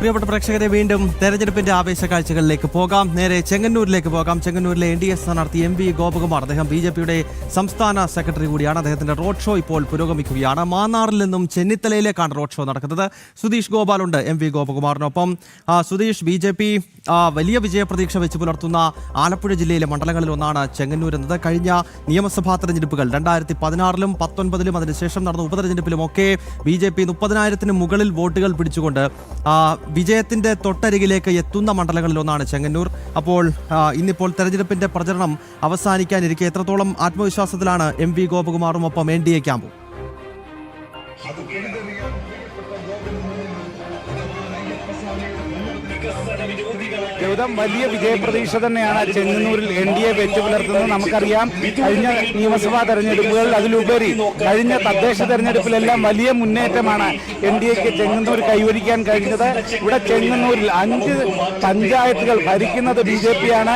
പ്രിയപ്പെട്ട പ്രേക്ഷകരെ, വീണ്ടും തെരഞ്ഞെടുപ്പിന്റെ ആവേശ കാഴ്ചകളിലേക്ക് പോകാം. നേരെ ചെങ്ങന്നൂരിലേക്ക് പോകാം. ചെങ്ങന്നൂരിലെ NDA സ്ഥാനാർത്ഥി MV ഗോപകുമാർ, അദ്ദേഹം BJPയുടെ സംസ്ഥാന സെക്രട്ടറി കൂടിയാണ്. അദ്ദേഹത്തിന്റെ റോഡ് ഷോ ഇപ്പോൾ പുരോഗമിക്കുകയാണ്. മാന്നാറിൽ നിന്നും ചെന്നിത്തലയിലേക്കാണ് റോഡ് ഷോ നടക്കുന്നത്. സുധീഷ് ഗോപാലുണ്ട് MV ഗോപകുമാറിനൊപ്പം. സുധീഷ്, BJP വലിയ വിജയപ്രതീക്ഷ വെച്ച് പുലർത്തുന്ന ആലപ്പുഴ ജില്ലയിലെ മണ്ഡലങ്ങളിൽ ഒന്നാണ് ചെങ്ങന്നൂർ എന്നത്. കഴിഞ്ഞ നിയമസഭാ തെരഞ്ഞെടുപ്പുകൾ 2016-ലും 2019-ലും അതിനുശേഷം നടന്ന ഉപതെരഞ്ഞെടുപ്പിലുമൊക്കെ BJP 30,000-ന് മുകളിൽ വോട്ടുകൾ പിടിച്ചുകൊണ്ട് വിജയത്തിന്റെ തൊട്ടരികിലേക്ക് എത്തുന്ന മണ്ഡലങ്ങളിലൊന്നാണ് ചെങ്ങന്നൂർ. അപ്പോൾ ഇന്നിപ്പോൾ തെരഞ്ഞെടുപ്പിന്റെ പ്രചരണം അവസാനിക്കാനിരിക്കെ എത്രത്തോളം ആത്മവിശ്വാസത്തിലാണ് MV ഗോപകുമാറും ഒപ്പം NDA ക്യാമ്പും? വലിയ വിജയപ്രതീക്ഷ തന്നെയാണ് ചെങ്ങന്നൂരിൽ NDA വെച്ചു പുലർത്തുന്നത്. നമുക്കറിയാം, കഴിഞ്ഞ നിയമസഭാ തെരഞ്ഞെടുപ്പുകൾ, അതിലുപരി കഴിഞ്ഞ തദ്ദേശ തെരഞ്ഞെടുപ്പിലെല്ലാം വലിയ മുന്നേറ്റമാണ് NDAക്ക് ചെങ്ങന്നൂർ കൈവരിക്കാൻ കഴിഞ്ഞത്. ഇവിടെ ചെങ്ങന്നൂരിൽ 5 പഞ്ചായത്തുകൾ ഭരിക്കുന്നത് BJPയാണ്.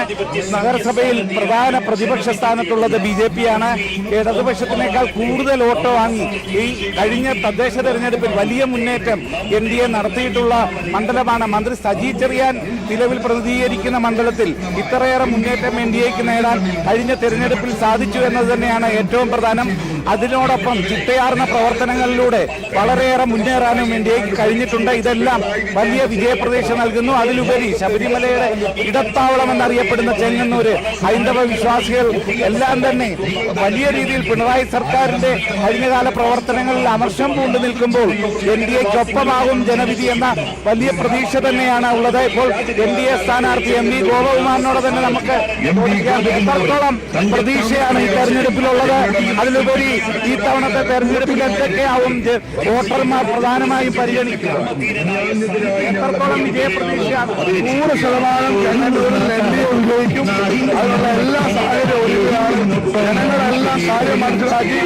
നഗരസഭയിൽ പ്രധാന പ്രതിപക്ഷ സ്ഥാനത്തുള്ളത് BJPയാണ്. ഇടതുപക്ഷത്തിനേക്കാൾ കൂടുതൽ വോട്ട് വാങ്ങി ഈ കഴിഞ്ഞ തദ്ദേശ തെരഞ്ഞെടുപ്പിൽ വലിയ മുന്നേറ്റം NDA നടത്തിയിട്ടുള്ള മണ്ഡലമാണ്. മന്ത്രി സജി ചെറിയാൻ നിലവിൽ പ്രതിനിധീകരിക്കുന്ന മണ്ഡലത്തിൽ ഇത്രയേറെ മുന്നേറ്റം NDAക്ക് നേടാൻ കഴിഞ്ഞ തെരഞ്ഞെടുപ്പിൽ സാധിച്ചു എന്നത് തന്നെയാണ് ഏറ്റവും പ്രധാനം. അതിനോടൊപ്പം ചിട്ടയാർന്ന പ്രവർത്തനങ്ങളിലൂടെ വളരെയേറെ മുന്നേറാനും NDAക്ക് കഴിഞ്ഞിട്ടുണ്ട്. ഇതെല്ലാം വലിയ വിജയപ്രതീക്ഷ നൽകുന്നു. അതിലുപരി ശബരിമലയുടെ ഇടത്താവളം എന്നറിയപ്പെടുന്ന ചെങ്ങന്നൂര് ഹൈന്ദവ വിശ്വാസികൾ എല്ലാം തന്നെ വലിയ രീതിയിൽ പിണറായി സർക്കാരിന്റെ കഴിഞ്ഞകാല പ്രവർത്തനങ്ങളിൽ അമർഷം പൂണ്ടു നിൽക്കുമ്പോൾ NDAക്കൊപ്പമാകും ജനവിധി എന്ന വലിയ പ്രതീക്ഷ തന്നെയാണ് ഉള്ളത്. ഇപ്പോൾ NDA സ്ഥാനാർത്ഥി MV ഗോപകുമാറിനോട് തന്നെ നമുക്ക് എത്രത്തോളം പ്രതീക്ഷയാണ് ഈ തെരഞ്ഞെടുപ്പിലുള്ളത്, അതിലുപരി ഈ തവണത്തെ തെരഞ്ഞെടുപ്പിൽ എന്തൊക്കെയാവും വോട്ടർമാർ പ്രധാനമായും പരിഗണിക്കുക, എത്രത്തോളം വിജയപ്രതീക്ഷയാണ്? 100% ചെങ്ങന്നൂരിൽ NDA വിജയിക്കും. അതിനുള്ള എല്ലാ സാഹചര്യവും ഒരുക്കുകയാണ്. ജനങ്ങളെല്ലാം കാര്യം മനസ്സിലാക്കി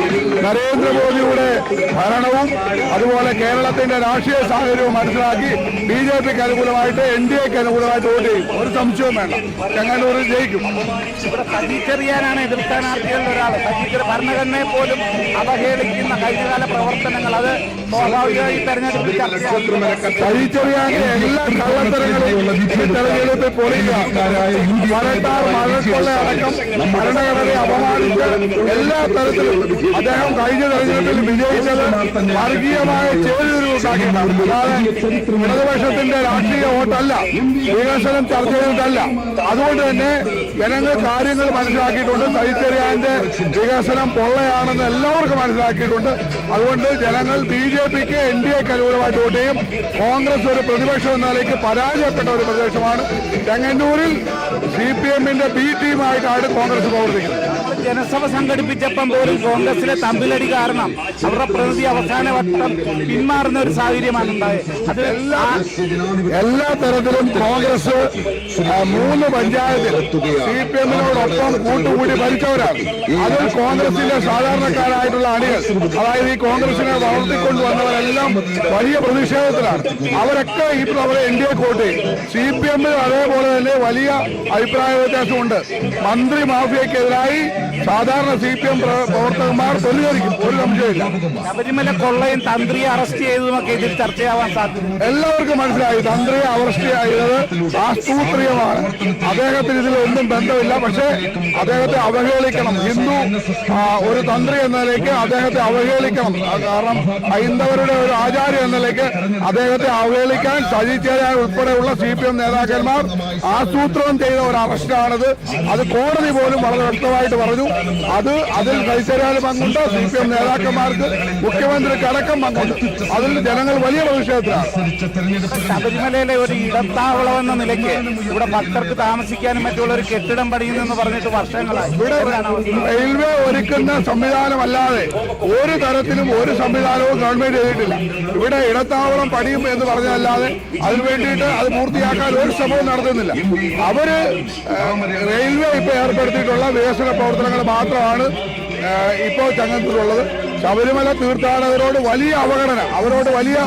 നരേന്ദ്രമോദിയുടെ ഭരണവും അതുപോലെ കേരളത്തിന്റെ രാഷ്ട്രീയ സാഹചര്യവും മനസ്സിലാക്കി BJPക്ക് അനുകൂലമായിട്ട് NDAക്ക് അനുകൂലമായിട്ട് വോട്ട് ചെയ്യും. ഒരു സംശയവും വേണ്ട, ചെങ്ങന്നൂരിൽ ജയിക്കും. ഇവിടെ സജി ചെറിയാനാണ് എതിർ സ്ഥാനാർത്ഥികളിൽ ഒരാൾ. സജി ഭരണഘടനയെ പോലും അവഹേളിക്കുന്ന കഴിഞ്ഞകാല പ്രവർത്തനങ്ങൾ, അത് സ്വാഭാവികമായി തെരഞ്ഞെടുപ്പിൽ സജി ചെറിയാന്റെ എല്ലാ കള്ളത്തരങ്ങളും തെരഞ്ഞെടുപ്പിൽ പൊളിക്കുക. മരട്ടാർ മഴക്കൊള്ള അടക്കം ഭരണഘടനയെ അപമാനിച്ച് എല്ലാ തരത്തിലും അദ്ദേഹം കഴിഞ്ഞ തെരഞ്ഞെടുപ്പിൽ വിജയിച്ചത് വർഗീയമായ ചേരുവരുണ്ടാക്കിയിട്ടാണ്. ഇടതുപക്ഷത്തിന്റെ രാഷ്ട്രീയ വോട്ടല്ല, വികസനം ചർച്ച ചെയ്തിട്ടല്ല. അതുകൊണ്ട് തന്നെ ജനങ്ങൾ കാര്യങ്ങൾ മനസ്സിലാക്കിയിട്ടുണ്ട്. സജി ചെറിയാന്റെ വികസനം പൊള്ളയാണെന്ന് എല്ലാവർക്കും മനസ്സിലാക്കിയിട്ടുണ്ട്. അതുകൊണ്ട് ജനങ്ങൾ BJPക്ക് NDAക്ക് അനുകൂലമായിട്ട് വോട്ട് ചെയ്യും. കോൺഗ്രസ് ഒരു പ്രതിപക്ഷം എന്ന നിലയ്ക്ക് പരാജയപ്പെട്ട ഒരു പ്രദേശമാണ്. ചെങ്ങന്നൂരിൽ CPMന്റെ B ടീമായിട്ടാണ് കോൺഗ്രസ് പ്രവർത്തിക്കുന്നത്. ജനസഭ സംഘടിപ്പിച്ചപ്പം പോലും കോൺഗ്രസിലെ തമ്മിലടി കാരണം അവരുടെ പ്രതിനിധി അവസാന വട്ടം പിന്മാറുന്ന ഒരു സാഹചര്യമാണ് ഉണ്ടായത്. അത് എല്ലാ തരത്തിലും കോൺഗ്രസ് 3 പഞ്ചായത്തിൽ CPMനോടൊപ്പം കൂട്ടുകൂടി ഭരിച്ചവരാണ്. അതിൽ കോൺഗ്രസിന്റെ സാധാരണക്കാരായിട്ടുള്ള അണികൾ, അതായത് ഈ കോൺഗ്രസിനെ വളർത്തിക്കൊണ്ടുവന്നവരെല്ലാം വലിയ പ്രതിഷേധത്തിലാണ്. അവരൊക്കെ ഈ പ്രവരെ NDAക്ക് വോട്ട് ചെയ്യും. CPMന് അതേപോലെ തന്നെ വലിയ അഭിപ്രായ വ്യത്യാസമുണ്ട്. മന്ത്രി മാഫിയക്കെതിരായി സാധാരണ CPM പ്രവർത്തകന്മാർ പ്രതികരിക്കും, ഒരു സംശയമില്ല. ശബരിമല കൊള്ളയും തന്ത്രിയെ അറസ്റ്റ് ചെയ്തതുമൊക്കെ ഇതിൽ ചർച്ചയാവാൻ സാധ്യത. എല്ലാവർക്കും മനസ്സിലായി തന്ത്രിയെ അറസ്റ്റ് ചെയ്തത് ആസൂത്രിതമാണ്. അദ്ദേഹത്തിന് ഇതിലൊന്നും ബന്ധമില്ല. പക്ഷേ അദ്ദേഹത്തെ അവഹേളിക്കണം, ഹിന്ദു ഒരു തന്ത്രി എന്ന നിലയ്ക്ക് അദ്ദേഹത്തെ അവഹേളിക്കണം. കാരണം ഹൈന്ദവരുടെ ഒരു ആചാര്യ എന്ന നിലയ്ക്ക് അദ്ദേഹത്തെ അവഹേളിക്കാൻ സജി ചെറിയാൻ ഉൾപ്പെടെയുള്ള CPM നേതാക്കന്മാർ ആസൂത്രണം ചെയ്ത ഒരു അറസ്റ്റാണിത്. അത് കോടതി പോലും വളരെ വ്യക്തമായിട്ട് പറഞ്ഞു. അതിൽ സജി ചെറിയാൻ പങ്കുണ്ട്, CPM നേതാക്കന്മാർക്ക് മുഖ്യമന്ത്രിക്ക് അടക്കം പങ്കുണ്ട്. അതിൽ ജനങ്ങൾ വലിയ പ്രതിഷേധത്തിലാണ്. ശബരിമലയിലെ ഒരു ഇടത്താവളം എന്ന നിലയ്ക്ക് ഇവിടെ ഭക്തർക്ക് താമസിക്കാനും മറ്റുള്ള ഒരു കെട്ടിടം പണിയുന്നെന്ന് പറഞ്ഞിട്ട് വർഷങ്ങളായി. ഇവിടെ റെയിൽവേ ഒരുക്കുന്ന സംവിധാനമല്ലാതെ ഒരു തരത്തിലും ഒരു സംവിധാനവും ഗവൺമെന്റ് ചെയ്തിട്ടില്ല. ഇവിടെ ഇടത്താവളം പണിയും എന്ന് പറഞ്ഞതല്ലാതെ അതിനു വേണ്ടിയിട്ട് അത് പൂർത്തിയാക്കാൻ ഒരു ശ്രമവും നടത്തുന്നില്ല. അവര് റെയിൽവേ ഇപ്പൊ ഏർപ്പെടുത്തിയിട്ടുള്ള വികസന പ്രവർത്തനങ്ങൾ മാത്രമാണ് ഇപ്പോൾ ചെങ്ങന്നൂരുള്ളത്. ശബരിമല തീർത്ഥാടകരോട് വലിയ അവഗണന, അവരോട് വലിയ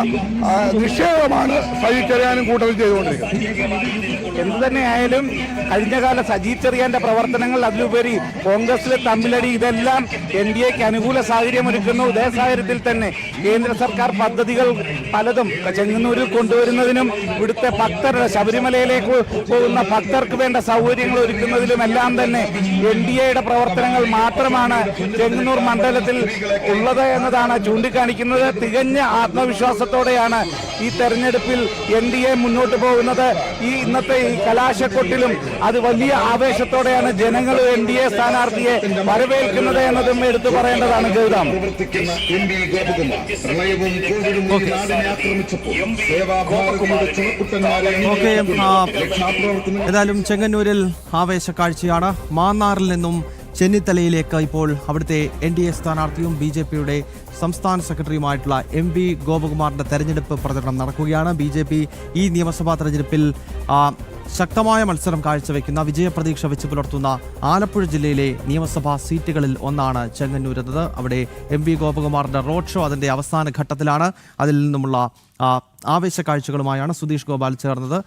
നിഷേധമാണ് സജീവ് ചെറിയാനും കൂട്ടത്തിൽ ചെയ്തുകൊണ്ടിരിക്കുന്നത്. എന്തു തന്നെയായാലും കഴിഞ്ഞകാല സജീവ് ചെറിയാന്റെ പ്രവർത്തനങ്ങൾ, അതിലുപരി കോൺഗ്രസിലെ തമ്മിലടി, ഇതെല്ലാം എൻ ഡി എക്ക് അനുകൂല സാഹചര്യം ഒരുക്കുന്നു. ഇതേ സാഹചര്യത്തിൽ തന്നെ കേന്ദ്ര സർക്കാർ പദ്ധതികൾ പലതും ചെങ്ങന്നൂരിൽ കൊണ്ടുവരുന്നതിനും ഇവിടുത്തെ ഭക്തരുടെ ശബരിമലയിലേക്ക് പോകുന്ന ഭക്തർക്ക് വേണ്ട സൗകര്യങ്ങൾ ഒരുക്കുന്നതിലും എല്ലാം തന്നെ എൻ ഡി എയുടെ പ്രവർത്തനങ്ങൾ മാത്രമാണ് ചെങ്ങന്നൂർ മണ്ഡലത്തിൽ ഉള്ളത് എന്നതാണ് ചൂണ്ടിക്കാണിക്കുന്നത്. തികഞ്ഞ ആത്മവിശ്വാസത്തോടെയാണ് ഈ തെരഞ്ഞെടുപ്പിൽ എൻ ഡി എ മുന്നോട്ട് പോകുന്നത്. ഈ ഇന്നത്തെ ഈ കലാശക്കൊട്ടിലും അത് വലിയ ആവേശത്തോടെയാണ് ജനങ്ങൾ എൻ ഡി എ സ്ഥാനാർത്ഥിയെ വരവേൽക്കുന്നത് എന്നതും എടുത്തു പറയേണ്ടതാണ്. ഗൗതം, ഏതായാലും ചെങ്ങന്നൂരിൽ ആവേശ കാഴ്ചയാണ്. മാന്നാറിൽ നിന്നും ചെന്നിത്തലയിലേക്ക് ഇപ്പോൾ അവിടുത്തെ എൻ ഡി എ സ്ഥാനാർത്ഥിയും ബി ജെ പിയുടെ സംസ്ഥാന സെക്രട്ടറിയുമായിട്ടുള്ള MV ഗോപകുമാറിന്റെ തെരഞ്ഞെടുപ്പ് പ്രചരണം നടക്കുകയാണ്. BJP ഈ നിയമസഭാ തെരഞ്ഞെടുപ്പിൽ ശക്തമായ മത്സരം കാഴ്ചവെക്കുന്ന, വിജയപ്രതീക്ഷ വെച്ച് പുലർത്തുന്ന ആലപ്പുഴ ജില്ലയിലെ നിയമസഭാ സീറ്റുകളിൽ ഒന്നാണ് ചെങ്ങന്നൂർ എന്നത്. അവിടെ MV ഗോപകുമാറിന്റെ റോഡ് ഷോ അതിന്റെ അവസാന ഘട്ടത്തിലാണ്. അതിൽ നിന്നുമുള്ള ആവേശ കാഴ്ചകളുമായാണ് സുധീഷ് ഗോപാൽ ചേർന്നത്.